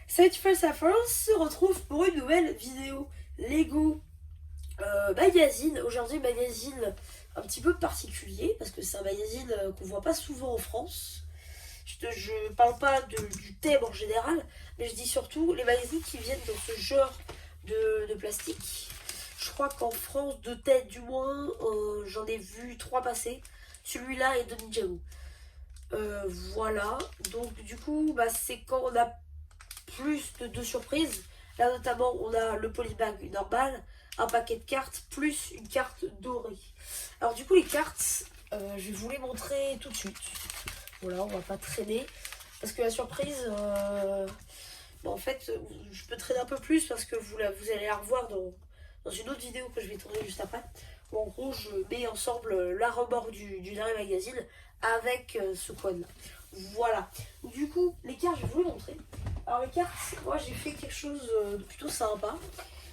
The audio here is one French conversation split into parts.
Cette fois, se retrouve pour une nouvelle vidéo Lego magazine. Aujourd'hui, magazine un petit peu particulier parce que c'est un magazine qu'on voit pas souvent en France. Je parle pas du thème en général, mais je dis surtout les magazines qui viennent dans ce genre de plastique. Je crois qu'en France, de tête du moins, j'en ai vu 3 passer. Celui-là et de Ninjago. Voilà, donc du coup, c'est quand on a plus de surprises. Là notamment on a le polybag normal, un paquet de cartes plus une carte dorée. Alors du coup les cartes, je vais vous les montrer tout de suite. Voilà, on va pas traîner. Parce que la surprise, en fait, je peux traîner un peu plus parce que vous allez la revoir dans une autre vidéo que je vais tourner juste après. Où en gros je mets ensemble la remorque du dernier magazine avec ce quad là. Voilà. Du coup, les cartes, je vais vous les montrer. Alors les cartes, moi j'ai fait quelque chose de plutôt sympa.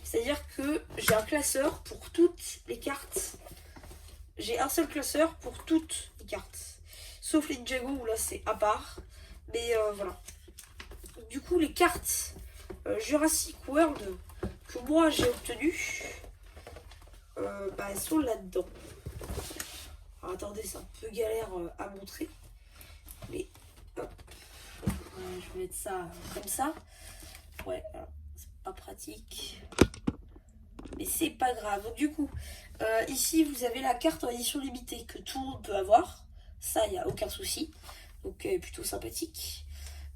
C'est-à-dire que j'ai un classeur pour toutes les cartes. J'ai un seul classeur pour toutes les cartes. Sauf les Ninjago où là c'est à part. Mais voilà. Du coup les cartes Jurassic World que moi j'ai obtenues, elles sont là-dedans. Alors attendez, c'est un peu galère à montrer. Mais hop. Je vais mettre ça comme ça. Ouais, c'est pas pratique. Mais c'est pas grave. Donc du coup, ici vous avez la carte en édition limitée que tout le monde peut avoir. Ça, il n'y a aucun souci. Donc plutôt sympathique.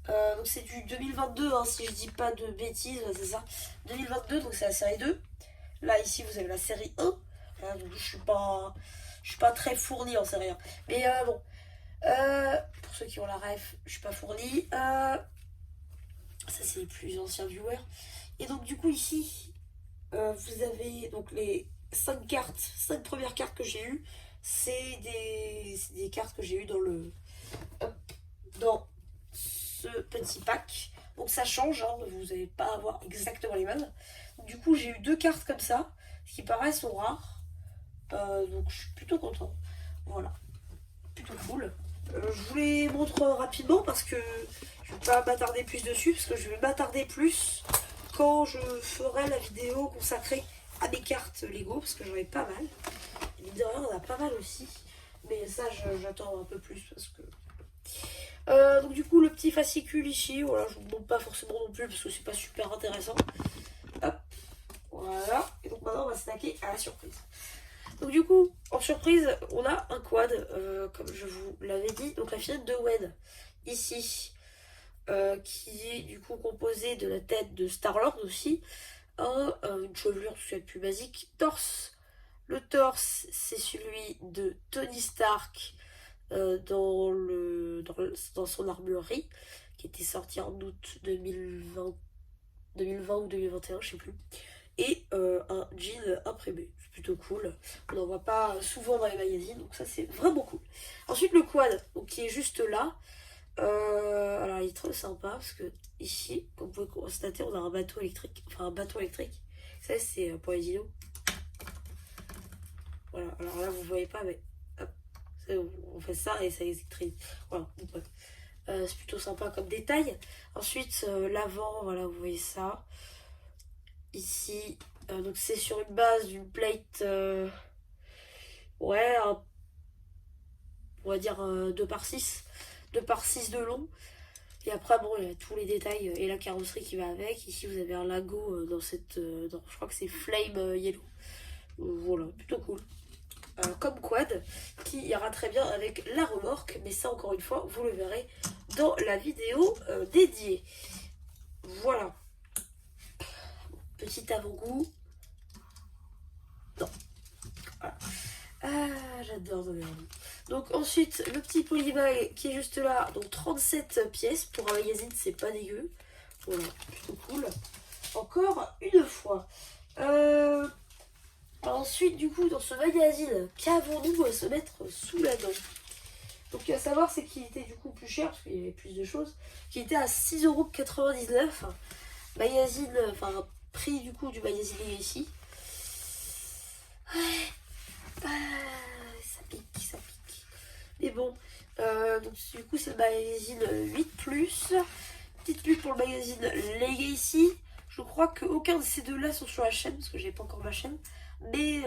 Donc c'est du 2022, hein, si je dis pas de bêtises, c'est ça. 2022, donc c'est la série 2. Là, ici, vous avez la série 1. Donc je suis pas très fournie en série 1. Mais bon. Pour ceux qui ont la ref, je suis pas fournie. Ça, c'est les plus anciens viewers. Et donc, du coup, ici, vous avez donc les 5 cartes, 5 premières cartes que j'ai eues. C'est des cartes que j'ai eues dans ce petit pack. Donc, ça change, hein, vous n'allez pas avoir exactement les mêmes. Du coup, j'ai eu 2 cartes comme ça, ce qui paraît sont rares. Donc, je suis plutôt content. Voilà, plutôt cool. Je vous les montre rapidement parce que je ne vais pas m'attarder plus dessus, parce que je vais m'attarder plus quand je ferai la vidéo consacrée à mes cartes Lego, parce que j'en ai pas mal. Et mine de rien, on en a pas mal aussi. Mais ça, j'attends un peu plus parce que. Donc du coup, le petit fascicule ici, voilà, je vous montre pas forcément non plus parce que c'est pas super intéressant. Hop, voilà. Et donc maintenant, on va s'attaquer à la surprise. Donc du coup, en surprise, on a un quad, comme je vous l'avais dit. Donc la fillette de Wed, ici, qui est du coup composée de la tête de Star-Lord aussi. Une chevelure, tout ce qu'il y a de plus basique. Torse. Le torse, c'est celui de Tony Stark dans son armurerie, qui était sorti en août 2020 ou 2021, je sais plus. Et un jean imprimé. C'est plutôt cool. On n'en voit pas souvent dans les magazines, donc ça c'est vraiment cool. Ensuite le quad, donc, qui est juste là. Alors il est très sympa parce que ici, comme vous pouvez constater, on a un bateau électrique. Enfin un bateau électrique. Ça c'est pour les dinos. Voilà, alors là vous voyez pas, mais hop, on fait ça et ça électrise. Voilà, bref. C'est plutôt sympa comme détail. Ensuite, l'avant, voilà, vous voyez ça. Ici, donc c'est sur une base d'une plate, ouais, on va dire 2 par 6. 2 par 6 de long. Et après, bon, il y a tous les détails et la carrosserie qui va avec. Ici, vous avez un lago dans cette. Je crois que c'est Flame Yellow. Voilà, plutôt cool. Comme quad, qui ira très bien avec la remorque. Mais ça, encore une fois, vous le verrez dans la vidéo dédiée. Voilà. Petit avant-goût. Non. Voilà. Ah, j'adore Domaine. Donc ensuite, le petit polybag qui est juste là. Donc 37 pièces. Pour un magazine, c'est pas dégueu. Voilà, plutôt cool. Encore une fois. Ensuite, du coup, dans ce magazine, qu'avons-nous à se mettre sous la dent? Donc à savoir, c'est qu'il était du coup plus cher, parce qu'il y avait plus de choses. Qu'il était à 6,99 €. Magazine, enfin, prix du coup du magazine ici. Ouais. Ça pique, ça pique. Mais bon, donc du coup c'est le magazine 8+. petite pub pour le magazine Legacy. Je crois qu'aucun de ces deux-là sont sur la chaîne, parce que j'ai pas encore ma chaîne. Mais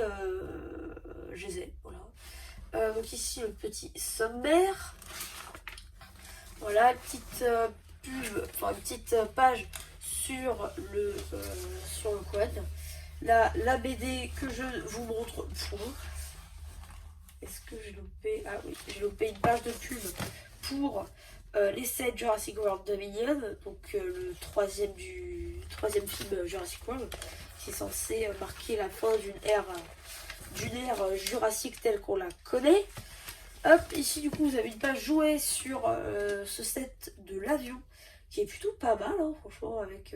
je les ai, voilà. Donc ici le petit sommaire. Voilà, petite pub, enfin une petite page sur le quad. La BD que je vous montre. Est-ce que j'ai loupé? Ah oui, j'ai loupé une page de pub pour l'essai Jurassic World Dominion, donc le troisième film Jurassic World, qui est censé marquer la fin d'une ère jurassique telle qu'on la connaît. Hop, ici du coup vous avez une page jouée sur ce set de l'avion, qui est plutôt pas mal, hein, franchement, avec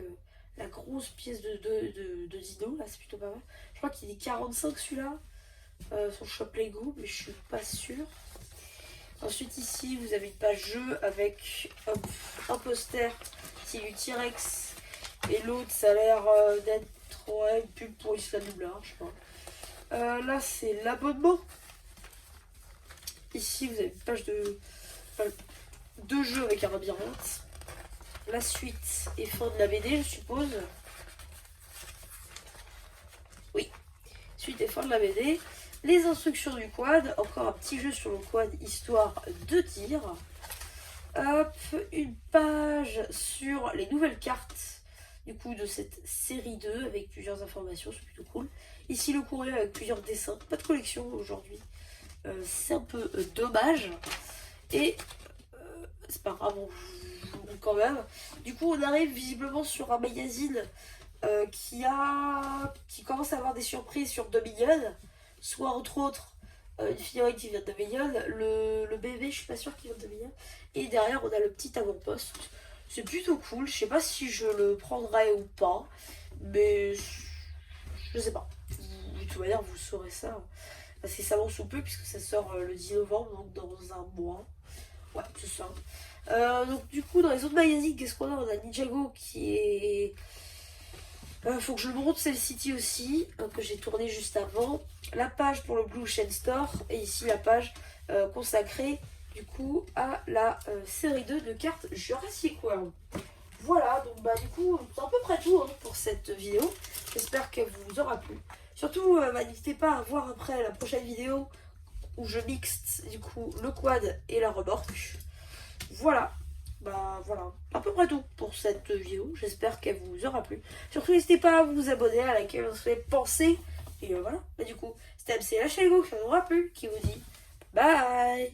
la grosse pièce de dino, là c'est plutôt pas mal. Je crois qu'il est 45 celui-là, son shop Lego, mais je suis pas sûre. Ensuite ici vous avez une page jeu avec un poster qui est du T-Rex, et l'autre ça a l'air d'être une pub pour Isla Nublar, je sais pas. Là c'est l'abonnement. Ici vous avez une page de jeu avec un labyrinthe. La suite et fin de la BD, je suppose. Oui, suite et fin de la BD. Les instructions du quad, encore un petit jeu sur le quad, histoire de tir. Hop, une page sur les nouvelles cartes du coup de cette série 2 avec plusieurs informations, c'est plutôt cool. Ici le courrier avec plusieurs dessins, pas de collection aujourd'hui. C'est un peu dommage. Et c'est pas grave, on joue quand même. Du coup on arrive visiblement sur un magazine qui commence à avoir des surprises sur Dominion. Soit entre autres une figurine qui vient de Dominion, le bébé je suis pas sûre qu'il vient de Dominion. Et derrière on a le petit avant-poste. C'est plutôt cool, je sais pas si je le prendrai ou pas. Mais je sais pas. De toute manière vous saurez ça. Parce que ça avance sous peu puisque ça sort le 10 novembre, donc dans un mois. Ouais, c'est ça. Donc du coup dans les autres magazines, qu'est-ce qu'on a? On a Ninjago qui est... faut que je le montre, Cell City aussi, que j'ai tourné juste avant. La page pour le Blue Ocean Store. Et ici la page consacrée du coup à la série 2 de cartes Jurassic World. Voilà, donc bah du coup c'est à peu près tout hein, pour cette vidéo. J'espère qu'elle vous aura plu. Surtout n'hésitez pas à voir après la prochaine vidéo où je mixte du coup le quad et la remorque. Voilà. Bah voilà, à peu près tout pour cette vidéo. J'espère qu'elle vous aura plu. Surtout n'hésitez pas à vous abonner, à laquelle on se fait penser. Et voilà, bah du coup, c'était MC la chaîne Lego qui vous aura plu, qui vous dit bye.